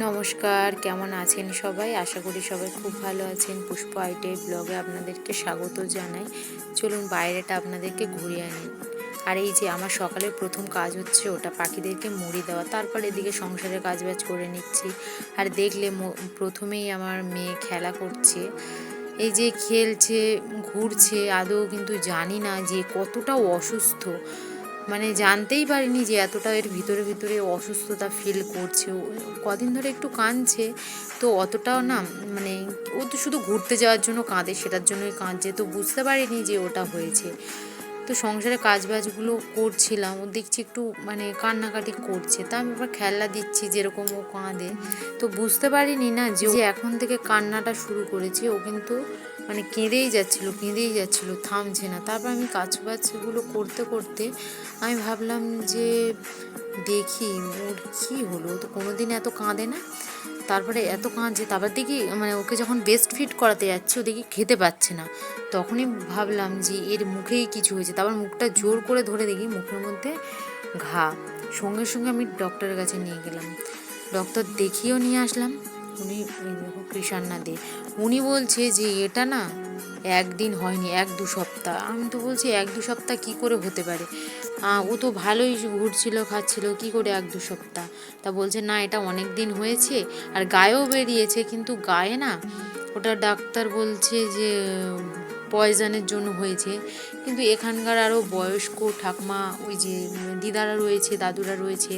নমস্কার, কেমন আছেন সবাই? আশা করি সবাই খুব ভালো আছেন। পুষ্প আইটের ব্লগে আপনাদেরকে স্বাগত জানাই। চলুন বাইরেটা আপনাদেরকে ঘুরিয়ে আনি। আর এই যে আমার সকালের প্রথম কাজ হচ্ছে ওটা পাখিদেরকে মুড়ি দেওয়া, তারপর এদিকে সংসারের কাজবাজ করে নিচ্ছি। আর দেখলে প্রথমেই আমার মেয়ে খেলা করছে, এই যে খেলছে, ঘুরছে। আদৌ কিন্তু জানি না যে কতটা অসুস্থ, মানে জানতেই পারিনি যে এতটা এর ভিতরে ভিতরে অসুস্থতা ফিল করছে। কদিন ধরে একটু কাঁদছে, তো অতটাও না, মানে ও তো শুধু ঘুরতে যাওয়ার জন্য কাঁদে, সেটার জন্যই কাঁদছে, তো বুঝতে পারিনি যে ওটা হয়েছে। তো সংসারে কাজবাজগুলো করছিলাম, ও দেখছি একটু মানে কান্নাকাটি করছে, তা আমি এবার খেলনা দিচ্ছি যেরকম ও কাঁদে। তো বুঝতে পারিনি না যে এখন থেকে কান্নাটা শুরু করেছে। ও কিন্তু মানে কেঁদেই যাচ্ছিল, থামছে না। তারপর আমি কাজবাজগুলো করতে করতে আমি ভাবলাম যে দেখি ওর কী হলো, ও তো কোনোদিন এত কাঁদে না, তারপরে এত কাঁদছে। তারপর দেখি মানে ওকে যখন বেস্ট ফিট করাতে যাচ্ছি ও দেখি খেতে পাচ্ছে না, তখনই ভাবলাম যে এর মুখেই কিছু হয়েছে। তারপর মুখটা জোর করে ধরে দেখি মুখের মধ্যে ঘা। সঙ্গে সঙ্গে আমি ডক্টরের কাছে নিয়ে গেলাম, ডক্টর দেখিয়েও নিয়ে আসলাম। উনি দেখো কৃষান্না দে, উনি বলছে যে এটা না একদিন হয়নি, 1-2 সপ্তাহ। আমি তো বলছি 1-2 সপ্তাহ কী করে হতে পারে, ও তো ভালোই ঘুরছিল খাচ্ছিল, কী করে 1-2 সপ্তাহ? তা বলছে না, এটা অনেক দিন হয়েছে, আর গায়েও বেরিয়েছে, কিন্তু গায়ে না ওটা ডাক্তার বলছে যে পয়জনের জন্য হয়েছে। কিন্তু এখানকার আরও বয়স্ক ঠাকমা, ওই যে দিদারা রয়েছে, দাদুরা রয়েছে,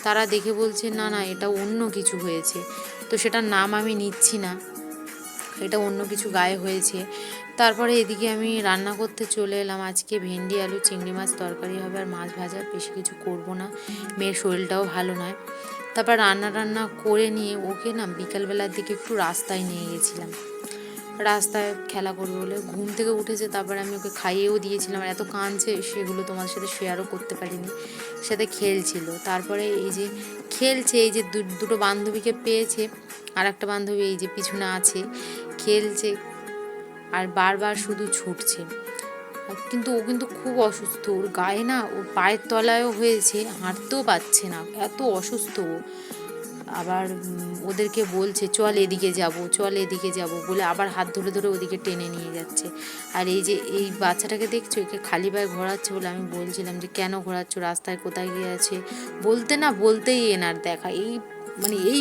তারা দেখে বলছে না না, এটা অন্য কিছু হয়েছে। তো সেটার নাম আমি নিচ্ছি না, এটা অন্য কিছু গায়ে হয়েছে। তারপরে এদিকে আমি রান্না করতে চলে এলাম। আজকে ভেন্ডি আলু চিংড়ি মাছ তরকারি হবে, আর মাছ ভাজা, বেশি কিছু করব না, মেয়ের শরীরটাও ভালো নয়। তারপর রান্না করে নিয়ে ওকে না বিকালবেলার দিকে একটু রাস্তায় নিয়ে গেছিলাম, রাস্তায় খেলা করবে বলে। ঘুম থেকে উঠেছে, তারপরে আমি ওকে খাইয়েও দিয়েছিলাম। আর এত কাঁদছে, সেগুলো তোমাদের সাথে শেয়ারও করতে পারিনি। সাথে খেলছিল, তারপরে এই যে খেলছে, এই যে দুটো বান্ধবীকে পেয়েছে, আর একটা বান্ধবী এই যে পিছনে আছে, খেলছে আর বারবার শুধু ছুটছে। কিন্তু ও কিন্তু খুব অসুস্থ, ওর গায়ে না, ওর পায়ের তলায়ও হয়েছে, হাঁটতেও পারছে না, এত অসুস্থ ও। আবার ওদেরকে বলছে চল এদিকে যাব, চল এদিকে যাব বলে আবার হাত ধরে ধরে ওদিকে টেনে নিয়ে যাচ্ছে। আর এই যে এই বাচ্চাটাকে দেখছো, একে খালি পায়ে ঘোরাচ্ছে বলে আমি বলছিলাম যে কেন ঘোরাচ্ছ, রাস্তায় কোথায় গিয়ে আছে, বলতে না বলতেই এনার দেখা এই, মানে এই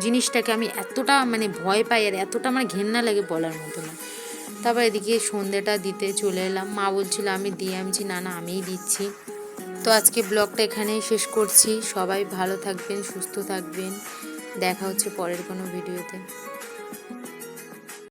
জিনিসটাকে আমি এতটা মানে ভয় পাই, আর এতটা আমার ঘেন্না লাগে বলার মতো না। তারপর এদিকে সন্ধ্যেটা দিতে চলে এলাম, মা বলছিল আমি দিয়ে, আমি না না আমিই দিচ্ছি। তো আজকে ব্লগটা এখানেই শেষ করছি। সবাই ভালো থাকবেন, সুস্থ থাকবেন, দেখা হচ্ছে পরের কোনো ভিডিওতে।